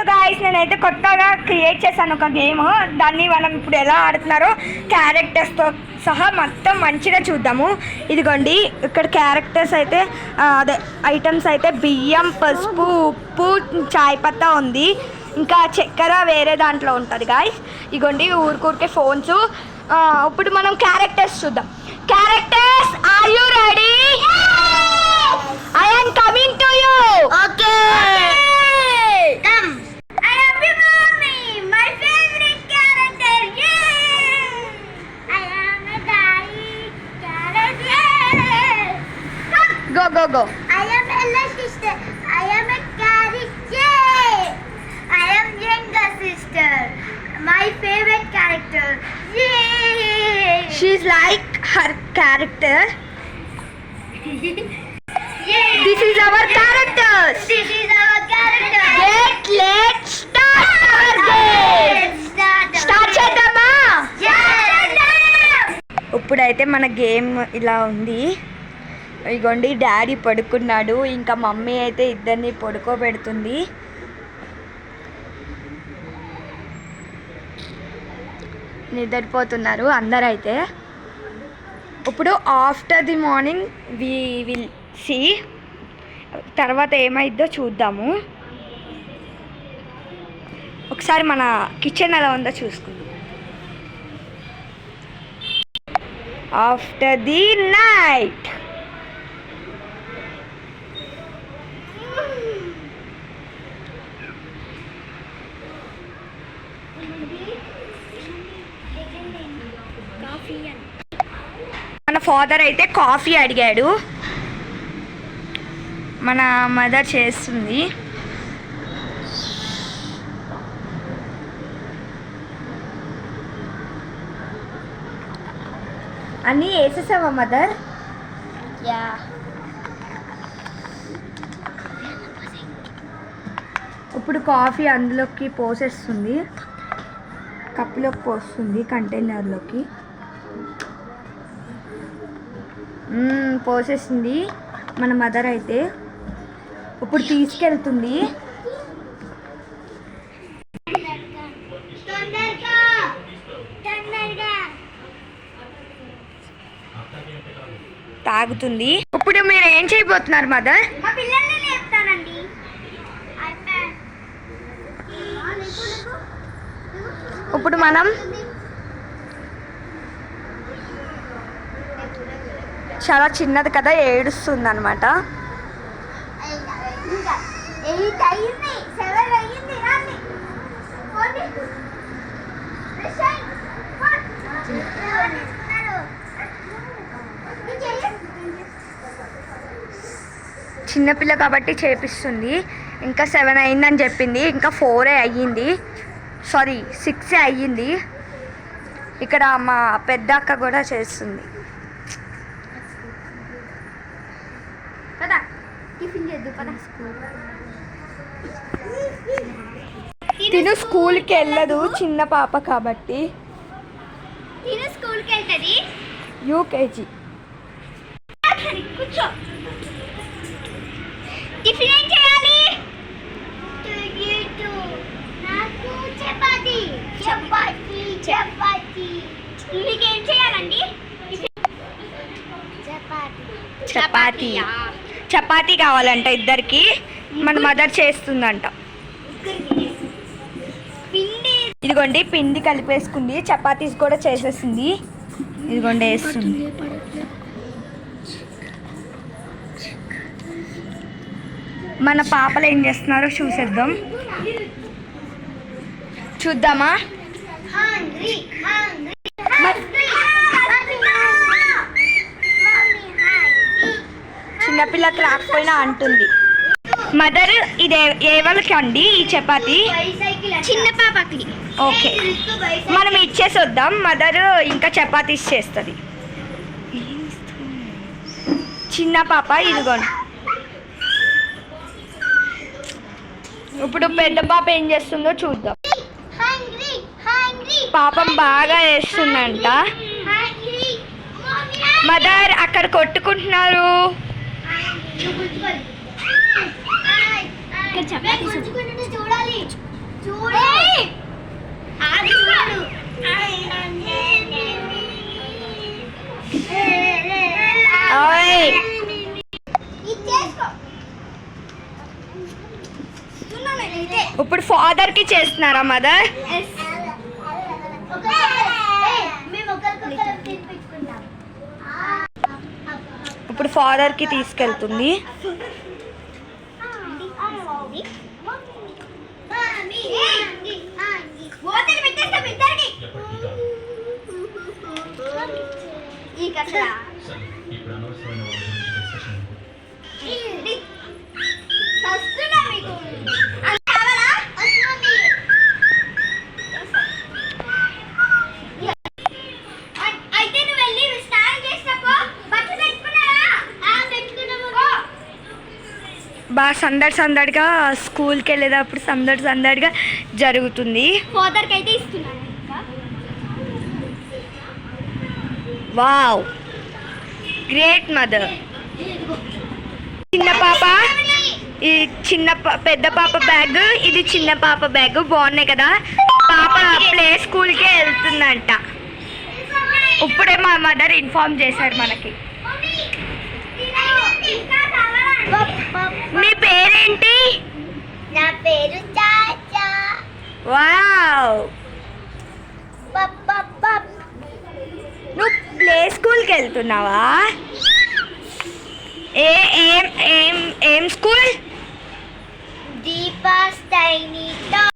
Guys, నేనైతే కొత్తగా create చేశాను ఒక గేమ్. దాన్ని మనం ఇప్పుడు ఎలా ఆడుతున్నారో క్యారెక్టర్స్తో సహా మొత్తం మంచిగా చూద్దాము. ఇదిగోండి, ఇక్కడ క్యారెక్టర్స్ అయితే అదే ఐటమ్స్ అయితే బియ్యం, పసుపు, ఉప్పు, చాయ్ పత్తా ఉంది. ఇంకా చక్కెర వేరే దాంట్లో ఉంటుంది గాయ్స్. ఇదిగోండి ఊరికే ఫోన్స్. ఇప్పుడు మనం క్యారెక్టర్స్ చూద్దాం. Characters, are you ready? I am coming to you. Okay. Come. I love you, mommy. My favorite character. Yay! I am a guy character. Go, go, go. I am Ella's sister. I am a character. I am younger sister. My favorite character. Yay! She's like her character. Yay! This is our characters. This is our character. Let's start our game. Start చేద్దామా? ఇప్పుడైతే మన game ఇలా ఉంది. ఇగోండి daddy పడుకున్నాడు, ఇంకా mummy అయితే ఇద్దరిని పడుకోబెడుతుంది. నిద్రపోతున్నారు అందరైతే. ఇప్పుడు after the morning we will see, తర్వాత ఏమైద్దో చూద్దాము. ఒకసారి మన కిచెన్ ఎలా ఉందో చూసుకుందాం. ఆఫ్టర్ ది నైట్ మన ఫాదర్ అయితే కాఫీ అడిగాడు. మన మదర్ చేస్తుంది. అన్నీ వేసేసావా మదర్? యా. ఇప్పుడు కాఫీ అందులోకి పోసేస్తుంది, కప్లోకి పోస్తుంది, కంటైనర్లోకి పోసేసింది మన మదర్ అయితే. ఇప్పుడు తీసుకెళ్తుంది. తాగుతుంది. ఇప్పుడు మీరు ఏం చేయబోతున్నారు మదర్? మా పిల్లల్ని నేర్పుతానండి. ఇప్పుడు మనం చాలా చిన్నది కదా, ఏడుస్తుంది అనమాట. చిన్నపిల్ల కాబట్టి చేపిస్తుంది. ఇంకా 7 అయిందని చెప్పింది, ఇంకా 4 అయ్యింది, సారీ 6 అయ్యింది. ఇక్కడ మా పెద్ద అక్క కూడా చేస్తుంది. కదా టిఫిన్ చేద్దు కదా. తిను స్కూల్కి వెళ్ళదు, చిన్న పాప కాబట్టి. తిను స్కూల్కి వెళ్తుంది. యూకేజీ. కూర్చో. టిఫిన్ ఏం చేయాలి? నాకు చపాతి. చపాతి చపాతి. మీకు ఏం చేయాలండి? చపాతి. చపాతి కావాలంట ఇద్దరికి. మన మదర్ చేస్తుందంట. ఇదిగోండి పిండి కలిపేసుకుంది, చపాతీస్ కూడా చేసేసింది. ఇదిగోండి వేస్తుంది. మన పాపలు ఏం చేస్తున్నారో చూద్దామా? చిన్నపిల్లకి రాకపోయినా అంటుంది. మదర్ ఇది ఏ వాళ్ళకి అండి ఈ చపాతి? చిన్న పాపకి. ఓకే, మనం ఇచ్చేసి వద్దాం. మదర్ ఇంకా చపాతీస్ చేస్తుంది. చిన్న పాప ఇదిగోండి. ఇప్పుడు పెద్ద పాప ఏం చేస్తుందో చూద్దాం. పాపం బాగా వేస్తుందంట. మదర్ అక్కడ కొట్టుకుంటున్నారు. చూడాలి. ఇప్పుడు ఫాదర్కి చేస్తున్నారా మదర్? మేము ఒకరికొకరు తినిపించుకుంటాం. ఇప్పుడు ఫాదర్కి తీసుకెళ్తుంది. అయితే నువ్వు వెళ్ళి స్నానం చేసినప్పుడు బట్టలు పెట్టుకున్నారా? పెట్టుకున్నాము. బాగా సందడిగా స్కూల్కి వెళ్ళేటప్పుడు సందడిగా జరుగుతుంది. ఫాదర్కి అయితే ఇస్తున్నాను. Wow, great mother. చిన్న పాప, ఈ పెద్ద పాప బ్యాగ్, ఇది చిన్న పాప బ్యాగ్ బాగున్నాయి కదా. పాప ప్లే స్కూల్కే వెళ్తుందంట. ఇప్పుడే మా మదర్ ఇన్ఫార్మ్ చేశారు మనకి. మీ పేరేంటి? నా పేరు చాచా. వావ్, నువ్వు ప్లే స్కూల్కి వెళ్తున్నావా? ఏం స్కూల్? Deepa's tiny toy.